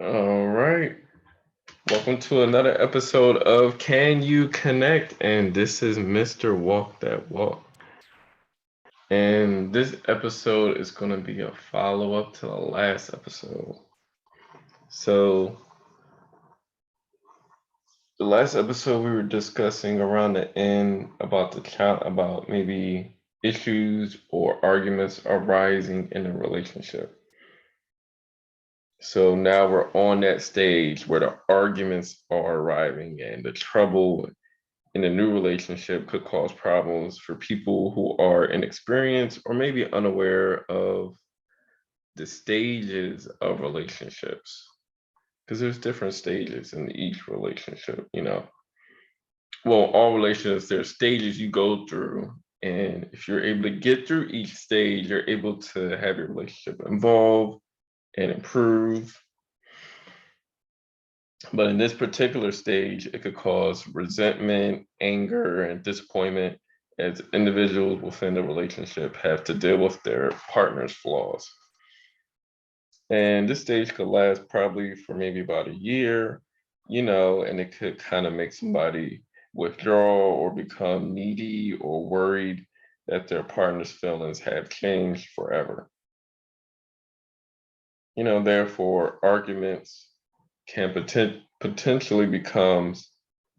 All right. Welcome to another episode of Can You Connect? And this is Mr. Walk That Walk. And this episode is going to be a follow up to the last episode. So, the last episode we were discussing around the end about about maybe issues or arguments arising in a relationship. So now we're on that stage where the arguments are arriving and the trouble in a new relationship could cause problems for people who are inexperienced or maybe unaware of the stages of relationships. Because there's different stages in each relationship. Well, all relationships, there's stages you go through. And if you're able to get through each stage, you're able to have your relationship evolve and improve. But in this particular stage, it could cause resentment, anger, and disappointment as individuals within the relationship have to deal with their partner's flaws. And this stage could last probably for maybe about a year, and it could kind of make somebody withdraw or become needy or worried that their partner's feelings have changed forever. Therefore, arguments can potentially become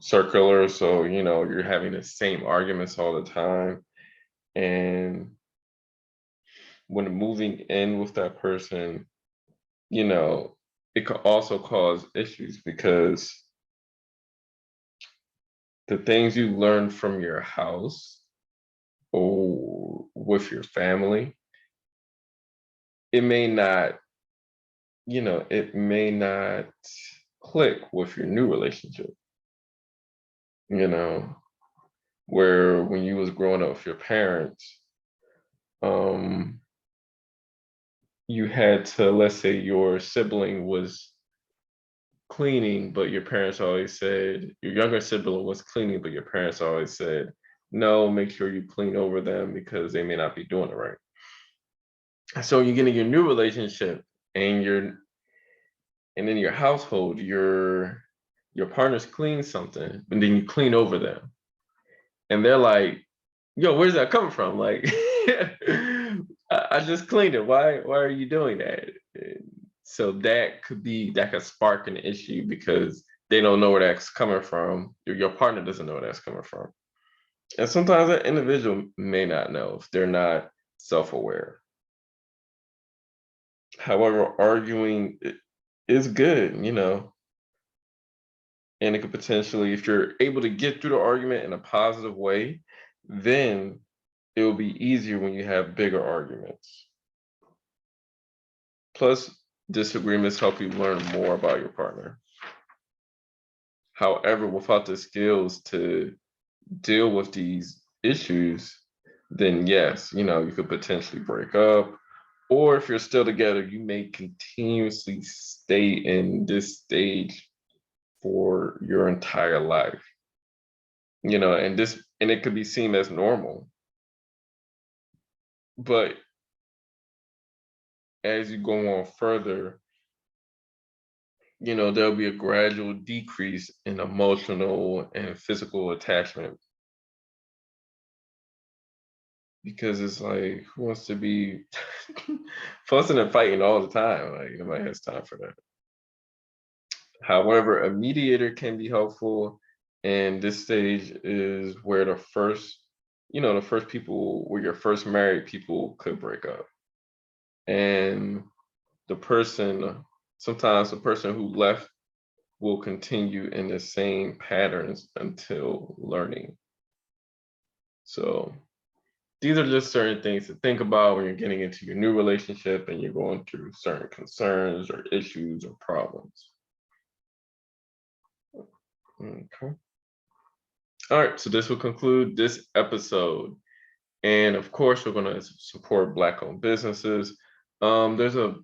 circular. So, you're having the same arguments all the time. And when moving in with that person, you know, it could also cause issues because the things you learn from your house or with your family, it may not, it may not click with your new relationship, you know, where when you was growing up with your parents, um, you had to, let's say your sibling was cleaning, but your parents always said, your younger sibling was cleaning, but your parents always said, no, make sure you clean over them because they may not be doing it right. So you get in your new relationship and in your household, your partner's clean something, and then you clean over them. And they're like, yo, where's that coming from? Like, I just cleaned it. Why are you doing that? And so that could spark an issue because they don't know where that's coming from. Your partner doesn't know where that's coming from. And sometimes that individual may not know if they're not self-aware. However, arguing is good, and it could potentially, if you're able to get through the argument in a positive way, then it will be easier when you have bigger arguments. Plus, disagreements help you learn more about your partner. However, without the skills to deal with these issues, then yes, you could potentially break up. Or if you're still together, you may continuously stay in this stage for your entire life. And it could be seen as normal. But as you go on further, there'll be a gradual decrease in emotional and physical attachment because it's like, who wants to be fussing and fighting all the time? Like, nobody has time for that. However, a mediator can be helpful, and this stage is where the first people, where your first married people could break up. And the person, sometimes the person who left will continue in the same patterns until learning. So these are just certain things to think about when you're getting into your new relationship and you're going through certain concerns or issues or problems. Okay. All right. So this will conclude this episode. And of course, we're going to support Black-owned businesses. There's a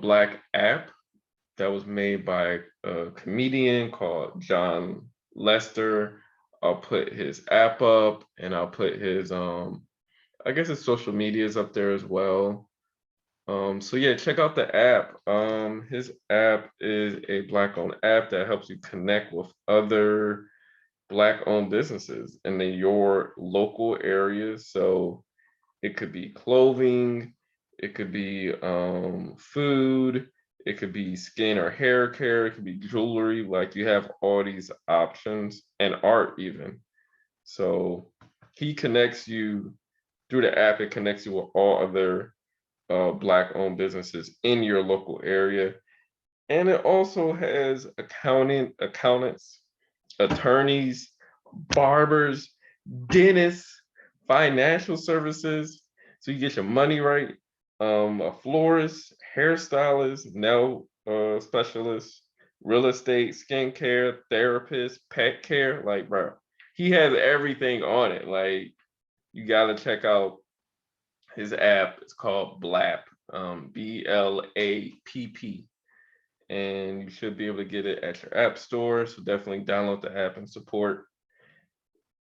Black app that was made by a comedian called Jon Laster. I'll put his app up and I'll put his I guess his social medias up there as well. So yeah, check out the app. His app is a Black-owned app that helps you connect with other Black-owned businesses in your local area. So it could be clothing, it could be food, it could be skin or hair care, it could be jewelry. Like you have all these options and art even. So he connects you through the app. It connects you with all other Black-owned businesses in your local area, and it also has accountants, attorneys, barbers, dentists, financial services, so you get your money right. A florist, hairstylist, nail specialist, real estate, skincare, therapist, pet care. Like, bro, he has everything on it. Like, you gotta check out his app. It's called Blapp, Blapp, and you should be able to get it at your app store. So definitely download the app and support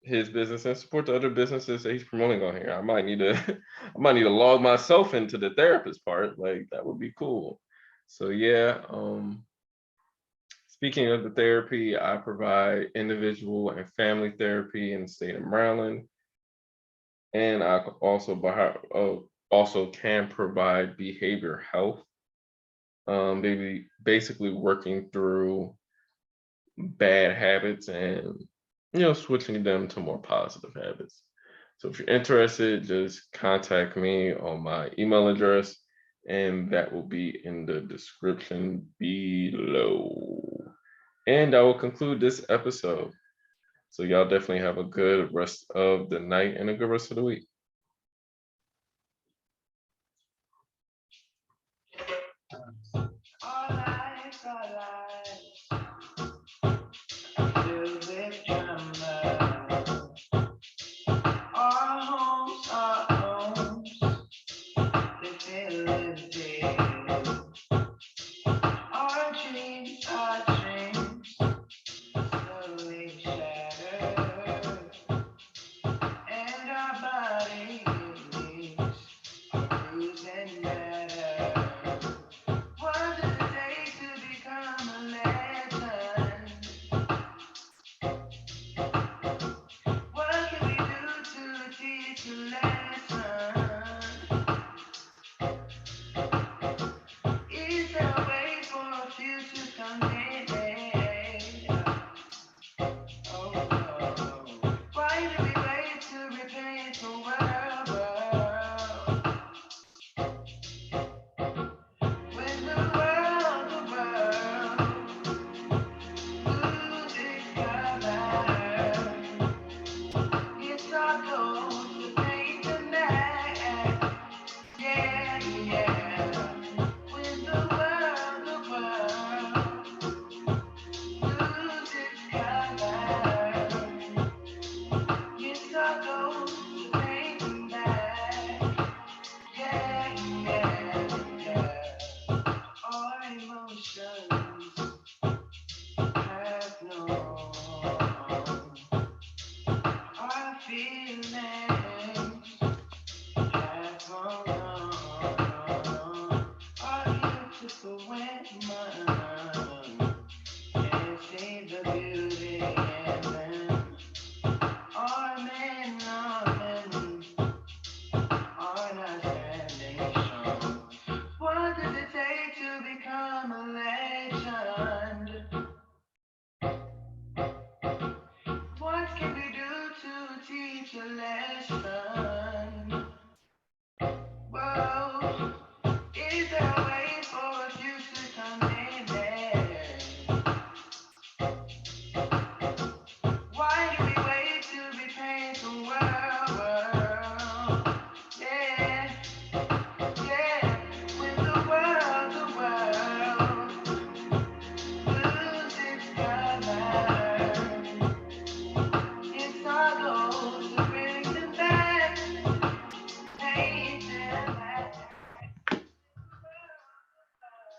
his business and support the other businesses that he's promoting on here. I might need to I might need to log myself into the therapist part. Like that would be cool. So yeah, speaking of the therapy, I provide individual and family therapy in the state of Maryland, and I also can provide behavior health. Basically working through bad habits and switching them to more positive habits. So if you're interested, just contact me on my email address, and that will be in the description below. And I will conclude this episode. So y'all definitely have a good rest of the night and a good rest of the week.